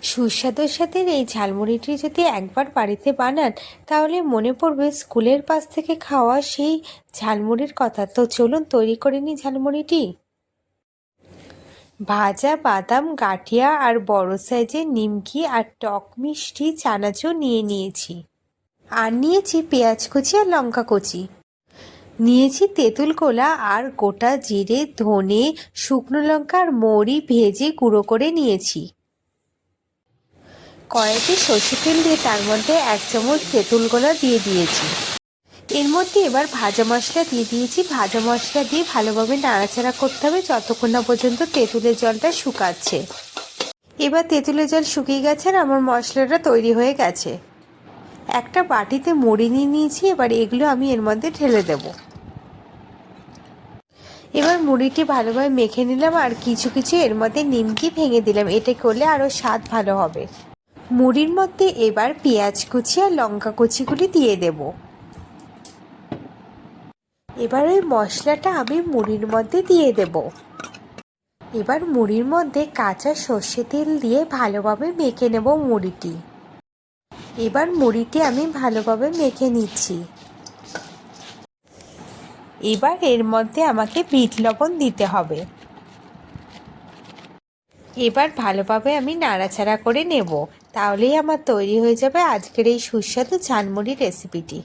সুস্বাদুর সাথে এই ঝালমুড়িটি যদি একবার বাড়িতে বানান তাহলে মনে পড়বে স্কুলের পাশ থেকে খাওয়া সেই ঝালমুড়ির কথা। তো চলুন তৈরি করে নিই ঝালমুড়িটি। ভাজা বাদাম, গাঠিয়া আর বড় সাইজের নিমকি আর টক মিষ্টি চানাচুর নিয়ে নিয়েছি। আর নিয়েছি পেঁয়াজ কুচি আর লঙ্কা কুচি। নিয়েছি তেঁতুল কোলা আর গোটা জিরে, ধনে, শুকনো লঙ্কা আর মৌরি ভেজে গুঁড়ো করে নিয়েছি। কড়াইতে সর্ষের তেল দিয়ে তার মধ্যে 1 চামচ তেঁতুল গোলা দিয়ে দিয়েছি। এর মধ্যে এবার ভাজা মশলা দিয়ে দিয়েছি। ভাজা মশলা দিয়ে ভালোভাবে নাড়াচাড়া করতে হবে যতক্ষণ না পর্যন্ত তেঁতুলের জলটা শুকাচ্ছে। এবার তেঁতুলের জল শুকিয়ে গেছে আর আমার মশলাটা তৈরি হয়ে গেছে। একটা বাটিতে মুড়ি নিয়ে নিয়েছি। এবার এগুলো আমি এর মধ্যে ঢেলে দেব। এবার মুড়িটি ভালোভাবে মেখে নিলাম আর কিছু কিছু এর মধ্যে নিমকি ভেঙে দিলাম। এটা করলে আরও স্বাদ ভালো হবে। মুড়ির মধ্যে এবার পেঁয়াজ কুচি আর লঙ্কা কুচিগুলি দিয়ে দেব। এবার ওই মশলাটা আমি মুড়ির মধ্যে দিয়ে দেব। এবার মুড়ির মধ্যে কাঁচা সর্ষে তেল দিয়ে ভালোভাবে মেখে নেব মুড়িটি। এবার মুড়িটি আমি ভালোভাবে মেখে নিচ্ছি। এবার এর মধ্যে আমাকে বিট লবণ দিতে হবে। এবার ভালোভাবে আমি নাড়াচাড়া করে নেব। তাহলেই আমার তৈরি হয়ে যাবে আজকের এই সুস্বাদু ঝালমুড়ি রেসিপিটি।